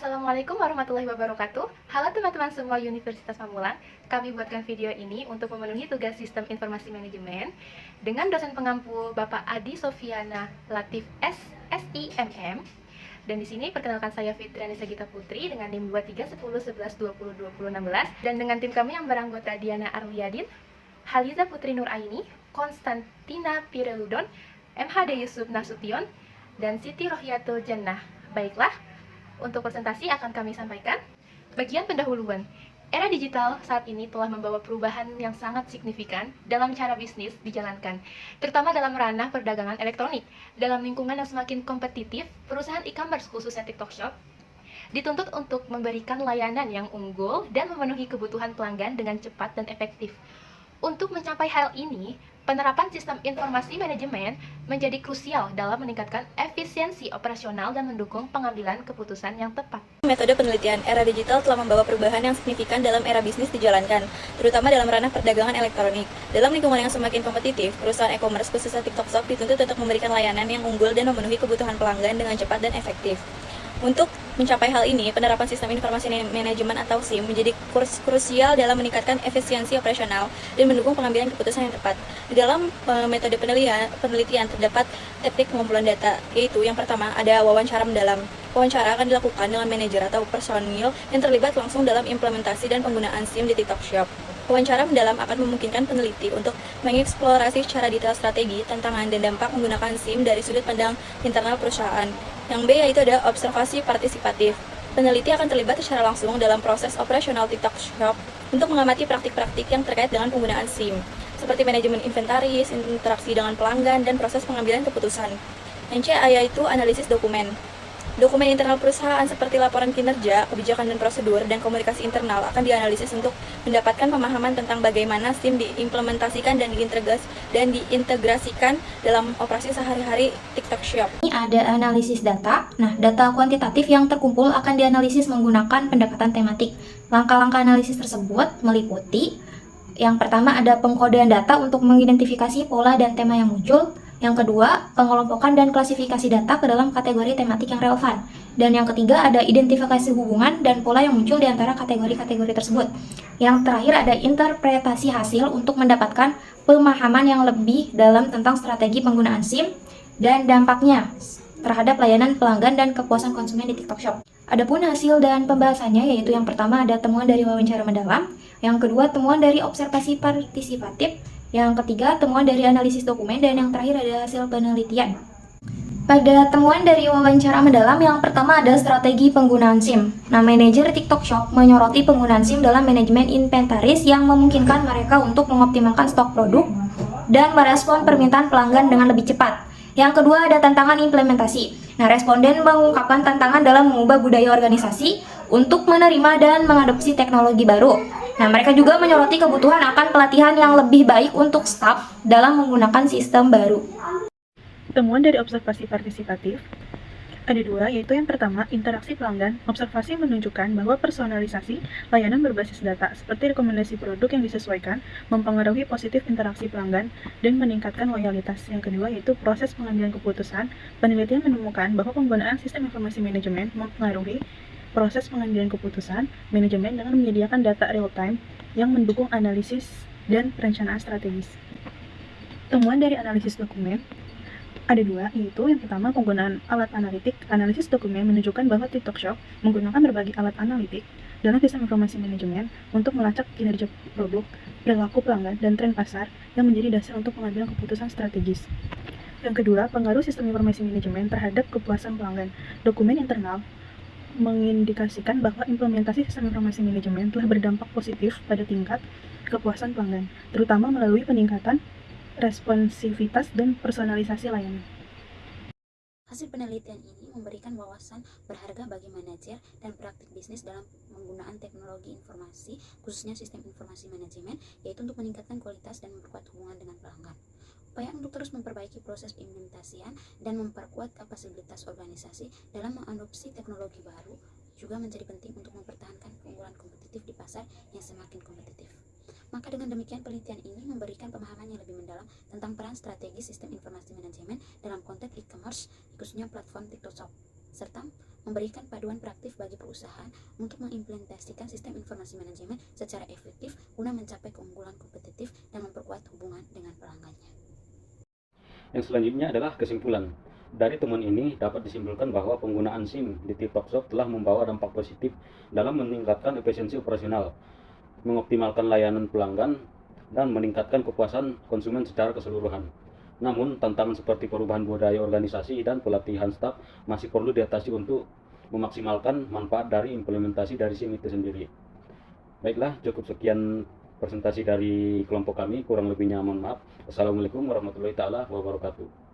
Assalamualaikum warahmatullahi wabarakatuh. Halo teman-teman semua Universitas Pamulang. Kami buatkan video ini untuk memenuhi tugas Sistem Informasi Manajemen dengan dosen pengampu Bapak Adi Sofiana Latif SIMM. Dan di sini perkenalkan saya Fitriani Sagita Putri dengan NIM 231011202016 dan dengan tim kami yang beranggota Diana Arwiyadin, Haliza Putri Nuraini, Konstantina Pireludon, MHD Yusuf Nasution, dan Siti Rohyatul Jannah. Baiklah, untuk presentasi akan kami sampaikan. Bagian pendahuluan. Era digital saat ini telah membawa perubahan yang sangat signifikan dalam cara bisnis dijalankan, terutama dalam ranah perdagangan elektronik. Dalam lingkungan yang semakin kompetitif, perusahaan e-commerce khususnya TikTok Shop dituntut untuk memberikan layanan yang unggul dan memenuhi kebutuhan pelanggan dengan cepat dan efektif. Untuk mencapai hal ini, penerapan sistem informasi manajemen menjadi krusial dalam meningkatkan efisiensi operasional dan mendukung pengambilan keputusan yang tepat. Metode penelitian era digital telah membawa perubahan yang signifikan dalam era bisnis dijalankan, terutama dalam ranah perdagangan elektronik. Dalam lingkungan yang semakin kompetitif, perusahaan e-commerce khususnya TikTok Shop dituntut untuk memberikan layanan yang unggul dan memenuhi kebutuhan pelanggan dengan cepat dan efektif. Untuk mencapai hal ini, penerapan sistem informasi manajemen atau SIM menjadi krusial dalam meningkatkan efisiensi operasional dan mendukung pengambilan keputusan yang tepat. Di dalam metode penelitian terdapat teknik pengumpulan data, yaitu yang pertama ada wawancara mendalam. Wawancara akan dilakukan dengan manajer atau personil yang terlibat langsung dalam implementasi dan penggunaan SIM di TikTok Shop. Wawancara mendalam akan memungkinkan peneliti untuk mengeksplorasi secara detail strategi, tantangan, dan dampak menggunakan SIM dari sudut pandang internal perusahaan. Yang B yaitu ada observasi partisipatif. Peneliti akan terlibat secara langsung dalam proses operasional TikTok Shop untuk mengamati praktik-praktik yang terkait dengan penggunaan SIM, seperti manajemen inventaris, interaksi dengan pelanggan, dan proses pengambilan keputusan. Yang C yaitu analisis dokumen. Dokumen internal perusahaan seperti laporan kinerja, kebijakan dan prosedur, dan komunikasi internal akan dianalisis untuk mendapatkan pemahaman tentang bagaimana SIM diimplementasikan dan diintegrasikan dalam operasi sehari-hari TikTok Shop. Ini ada analisis data. Nah, data kuantitatif yang terkumpul akan dianalisis menggunakan pendekatan tematik. Langkah-langkah analisis tersebut meliputi yang pertama ada pengkodean data untuk mengidentifikasi pola dan tema yang muncul. Yang kedua, pengelompokan dan klasifikasi data ke dalam kategori tematik yang relevan. Dan yang ketiga, ada identifikasi hubungan dan pola yang muncul di antara kategori-kategori tersebut. Yang terakhir, ada interpretasi hasil untuk mendapatkan pemahaman yang lebih dalam tentang strategi penggunaan SIM dan dampaknya terhadap layanan pelanggan dan kepuasan konsumen di TikTok Shop. Adapun hasil dan pembahasannya, yaitu yang pertama ada temuan dari wawancara mendalam, yang kedua temuan dari observasi partisipatif, yang ketiga, temuan dari analisis dokumen, dan yang terakhir ada hasil penelitian. Pada temuan dari wawancara mendalam, yang pertama ada strategi penggunaan SIM. Nah, manajer TikTok Shop menyoroti penggunaan SIM dalam manajemen inventaris yang memungkinkan mereka untuk mengoptimalkan stok produk dan merespon permintaan pelanggan dengan lebih cepat. Yang kedua ada tantangan implementasi. Nah, responden mengungkapkan tantangan dalam mengubah budaya organisasi untuk menerima dan mengadopsi teknologi baru. Nah, mereka juga menyoroti kebutuhan akan pelatihan yang lebih baik untuk staf dalam menggunakan sistem baru. Temuan dari observasi partisipatif ada dua, yaitu yang pertama, interaksi pelanggan. Observasi menunjukkan bahwa personalisasi layanan berbasis data, seperti rekomendasi produk yang disesuaikan, mempengaruhi positif interaksi pelanggan dan meningkatkan loyalitas. Yang kedua, yaitu proses pengambilan keputusan. Penelitian menemukan bahwa penggunaan sistem informasi manajemen mempengaruhi proses pengambilan keputusan manajemen dengan menyediakan data real-time yang mendukung analisis dan perencanaan strategis. Temuan dari analisis dokumen ada dua, yaitu yang pertama penggunaan alat analitik. Analisis dokumen menunjukkan bahwa TikTok Shop menggunakan berbagai alat analitik dalam sistem informasi manajemen untuk melacak kinerja produk, perilaku pelanggan, dan tren pasar yang menjadi dasar untuk pengambilan keputusan strategis. Yang kedua, pengaruh sistem informasi manajemen terhadap kepuasan pelanggan. Dokumen internal mengindikasikan bahwa implementasi sistem informasi manajemen telah berdampak positif pada tingkat kepuasan pelanggan, terutama melalui peningkatan responsivitas dan personalisasi layanan. Hasil penelitian ini memberikan wawasan berharga bagi manajer dan praktik bisnis dalam penggunaan teknologi informasi, khususnya sistem informasi manajemen, yaitu untuk meningkatkan kualitas dan memperkuat hubungan dengan pelanggan. Upaya untuk terus memperbaiki proses implementasian dan memperkuat kapasitas organisasi dalam mengadopsi teknologi baru juga menjadi penting untuk mempertahankan keunggulan kompetitif di pasar yang semakin kompetitif. Maka dengan demikian penelitian ini memberikan pemahaman yang lebih mendalam tentang peran strategi sistem informasi manajemen dalam konteks e-commerce, khususnya platform TikTok Shop. serta memberikan paduan praktif bagi perusahaan untuk mengimplementasikan sistem informasi manajemen secara efektif guna mencapai keunggulan kompetitif dan memperkuat hubungan dengan pelanggannya. Yang selanjutnya adalah kesimpulan. Dari temuan ini dapat disimpulkan bahwa penggunaan SIM di TikTok Shop telah membawa dampak positif dalam meningkatkan efisiensi operasional, mengoptimalkan layanan pelanggan, dan meningkatkan kepuasan konsumen secara keseluruhan. Namun, tantangan seperti perubahan budaya organisasi dan pelatihan staf masih perlu diatasi untuk memaksimalkan manfaat dari implementasi dari SIM itu sendiri. Baiklah, cukup sekian presentasi dari kelompok kami, kurang lebihnya mohon maaf. Assalamualaikum warahmatullahi wabarakatuh.